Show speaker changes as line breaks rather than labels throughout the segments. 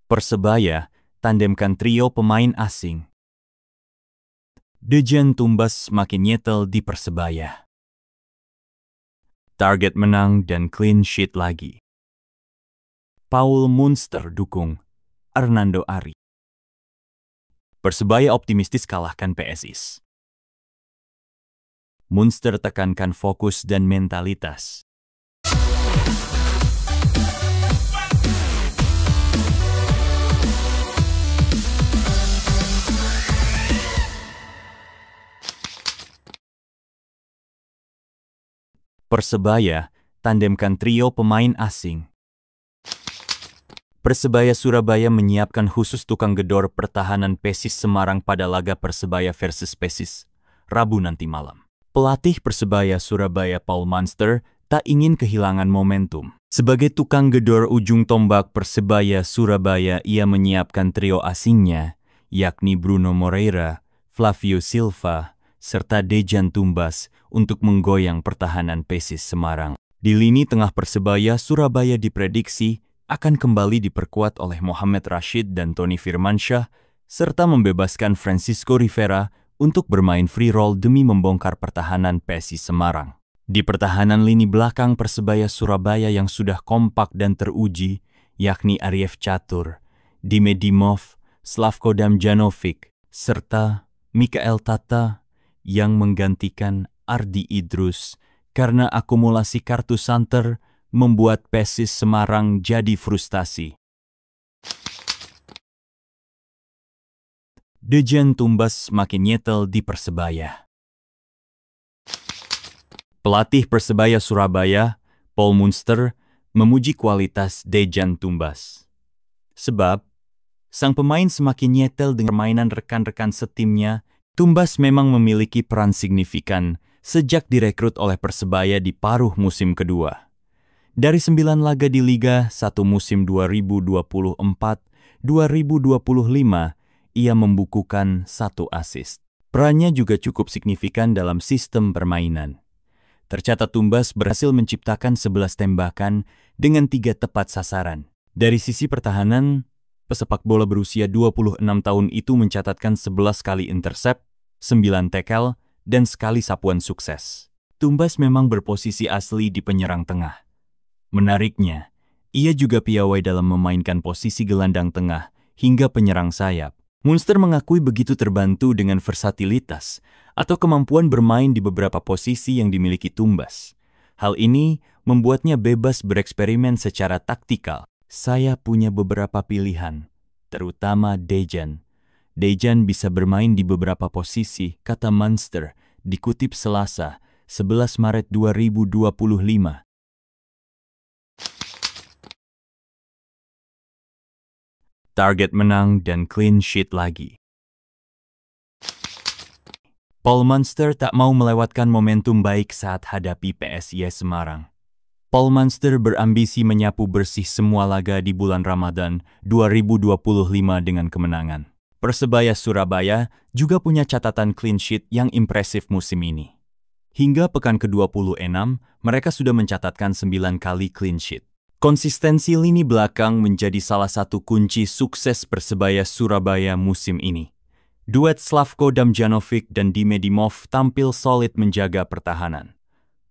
Persebaya tandemkan trio pemain asing. Dejan Tumbas makin nyetel di Persebaya. Target menang dan clean sheet lagi. Paul Munster dukung Hernando Ari. Persebaya optimistis kalahkan PSIS. Munster tekankan fokus dan mentalitas. Persebaya tandemkan trio pemain asing. Persebaya Surabaya menyiapkan khusus tukang gedor pertahanan PSIS Semarang pada laga Persebaya versus PSIS, Rabu nanti malam. Pelatih Persebaya Surabaya Paul Munster tak ingin kehilangan momentum. Sebagai tukang gedor ujung tombak Persebaya Surabaya, ia menyiapkan trio asingnya, yakni Bruno Moreira, Flavio Silva, serta Dejan Tumbas untuk menggoyang pertahanan PSIS Semarang. Di lini tengah Persebaya Surabaya diprediksi akan kembali diperkuat oleh Mohamed Rashid dan Tony Firmansyah, serta membebaskan Francisco Rivera untuk bermain free roll demi membongkar pertahanan PSIS Semarang. Di pertahanan lini belakang Persebaya Surabaya yang sudah kompak dan teruji, yakni Ariev Catur, Dime Dimov, Slavko Damjanovic, serta Mikael Tata yang menggantikan Ardi Idrus karena akumulasi kartu santer membuat PSIS Semarang jadi frustasi. Dejan Tumbas makin nyetel di Persebaya. Pelatih Persebaya Surabaya, Paul Munster, memuji kualitas Dejan Tumbas. Sebab, sang pemain semakin nyetel dengan permainan rekan-rekan setimnya. Tumbas memang memiliki peran signifikan sejak direkrut oleh Persebaya di paruh musim kedua. Dari 9 laga di Liga 1 musim 2024-2025, ia membukukan 1 assist. Perannya juga cukup signifikan dalam sistem permainan. Tercatat Tumbas berhasil menciptakan 11 tembakan dengan 3 tepat sasaran. Dari sisi pertahanan, pesepak bola berusia 26 tahun itu mencatatkan 11 kali intercept, 9 tackle, dan sekali sapuan sukses. Tumbas memang berposisi asli di penyerang tengah. Menariknya, ia juga piawai dalam memainkan posisi gelandang tengah hingga penyerang sayap. Munster mengakui begitu terbantu dengan versatilitas atau kemampuan bermain di beberapa posisi yang dimiliki Tumbas. Hal ini membuatnya bebas bereksperimen secara taktikal. Saya punya beberapa pilihan, terutama Dejan. Dejan bisa bermain di beberapa posisi, kata Munster, dikutip Selasa, 11 Maret 2025. Target menang dan clean sheet lagi. Paul Munster tak mau melewatkan momentum baik saat hadapi PSIS Semarang. Paul Munster berambisi menyapu bersih semua laga di bulan Ramadan 2025 dengan kemenangan. Persebaya Surabaya juga punya catatan clean sheet yang impresif musim ini. Hingga pekan ke-26, mereka sudah mencatatkan 9 kali clean sheet. Konsistensi lini belakang menjadi salah satu kunci sukses Persebaya Surabaya musim ini. Duet Slavko Damjanovic dan Dime Dimov tampil solid menjaga pertahanan.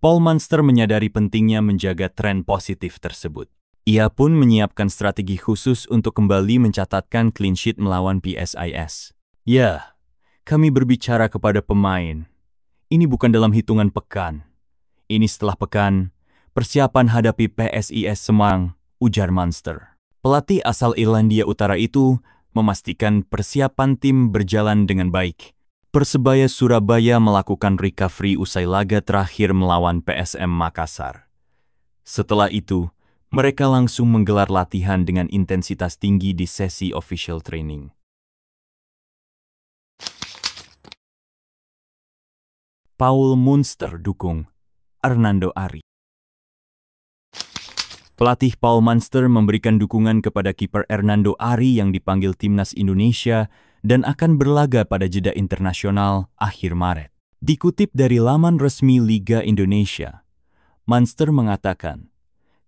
Paul Munster menyadari pentingnya menjaga tren positif tersebut. Ia pun menyiapkan strategi khusus untuk kembali mencatatkan clean sheet melawan PSIS. Ya, kami berbicara kepada pemain. Ini bukan dalam hitungan pekan. Ini setelah pekan, persiapan hadapi PSIS Semarang, ujar Munster. Pelatih asal Irlandia Utara itu memastikan persiapan tim berjalan dengan baik. Persebaya Surabaya melakukan recovery usai laga terakhir melawan PSM Makassar. Setelah itu, mereka langsung menggelar latihan dengan intensitas tinggi di sesi official training. Paul Munster dukung Hernando Ari. Pelatih Paul Munster memberikan dukungan kepada kiper Hernando Ari yang dipanggil timnas Indonesia dan akan berlaga pada jeda internasional akhir Maret. Dikutip dari laman resmi Liga Indonesia, Munster mengatakan,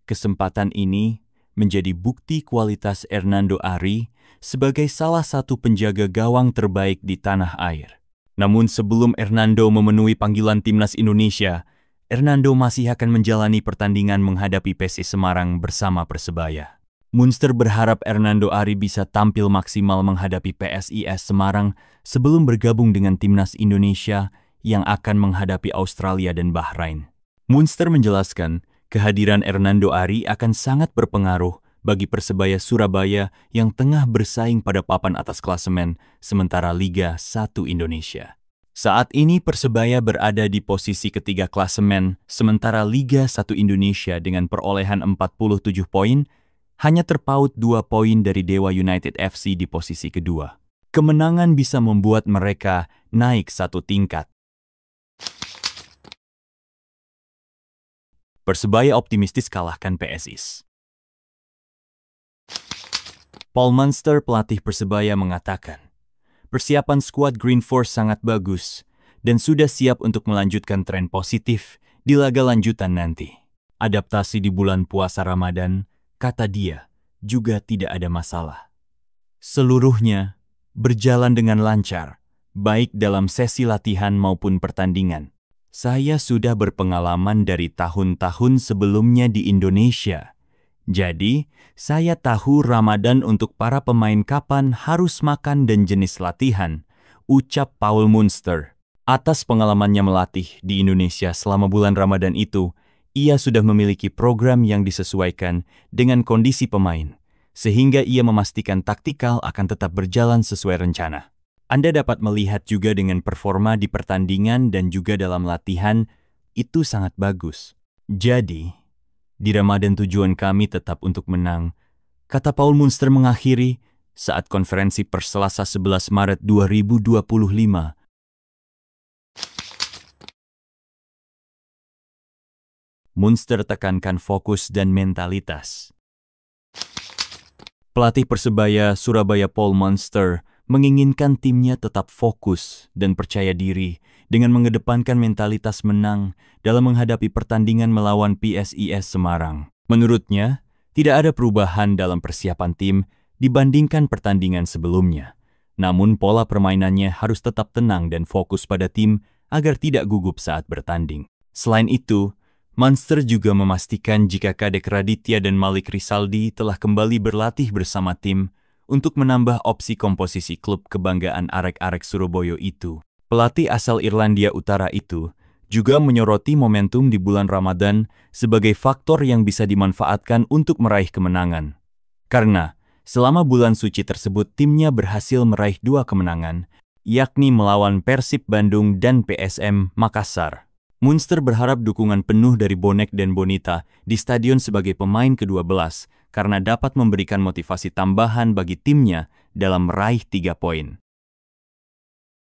kesempatan ini menjadi bukti kualitas Hernando Ari sebagai salah satu penjaga gawang terbaik di tanah air. Namun sebelum Hernando memenuhi panggilan timnas Indonesia, Hernando masih akan menjalani pertandingan menghadapi PSIS Semarang bersama Persebaya. Munster berharap Hernando Ari bisa tampil maksimal menghadapi PSIS Semarang sebelum bergabung dengan timnas Indonesia yang akan menghadapi Australia dan Bahrain. Munster menjelaskan, kehadiran Hernando Ari akan sangat berpengaruh bagi Persebaya Surabaya yang tengah bersaing pada papan atas klasemen sementara Liga 1 Indonesia. Saat ini Persebaya berada di posisi ketiga klasemen, sementara Liga 1 Indonesia dengan perolehan 47 poin, hanya terpaut 2 poin dari Dewa United FC di posisi kedua. Kemenangan bisa membuat mereka naik satu tingkat. Persebaya optimistis kalahkan PSIS. Paul Munster, pelatih Persebaya, mengatakan, persiapan skuad Green Force sangat bagus dan sudah siap untuk melanjutkan tren positif di laga lanjutan nanti. Adaptasi di bulan puasa Ramadan, kata dia, juga tidak ada masalah. Seluruhnya berjalan dengan lancar, baik dalam sesi latihan maupun pertandingan. Saya sudah berpengalaman dari tahun-tahun sebelumnya di Indonesia. Jadi, saya tahu Ramadan untuk para pemain kapan harus makan dan jenis latihan, ucap Paul Munster. Atas pengalamannya melatih di Indonesia selama bulan Ramadan itu, ia sudah memiliki program yang disesuaikan dengan kondisi pemain, sehingga ia memastikan taktikal akan tetap berjalan sesuai rencana. Anda dapat melihat juga dengan performa di pertandingan dan juga dalam latihan, itu sangat bagus. Jadi, di Ramadan tujuan kami tetap untuk menang, kata Paul Munster mengakhiri saat konferensi pers Selasa 11 Maret 2025. Munster tekankan fokus dan mentalitas. Pelatih Persebaya Surabaya Paul Munster menginginkan timnya tetap fokus dan percaya diri dengan mengedepankan mentalitas menang dalam menghadapi pertandingan melawan PSIS Semarang. Menurutnya, tidak ada perubahan dalam persiapan tim dibandingkan pertandingan sebelumnya. Namun pola permainannya harus tetap tenang dan fokus pada tim agar tidak gugup saat bertanding. Selain itu, Munster juga memastikan jika Kadek Raditya dan Malik Rizaldi telah kembali berlatih bersama tim untuk menambah opsi komposisi klub kebanggaan arek-arek Surabaya itu. Pelatih asal Irlandia Utara itu juga menyoroti momentum di bulan Ramadan sebagai faktor yang bisa dimanfaatkan untuk meraih kemenangan. Karena selama bulan suci tersebut timnya berhasil meraih 2 kemenangan, yakni melawan Persib Bandung dan PSM Makassar. Munster berharap dukungan penuh dari bonek dan bonita di stadion sebagai pemain ke-12 karena dapat memberikan motivasi tambahan bagi timnya dalam meraih 3 poin.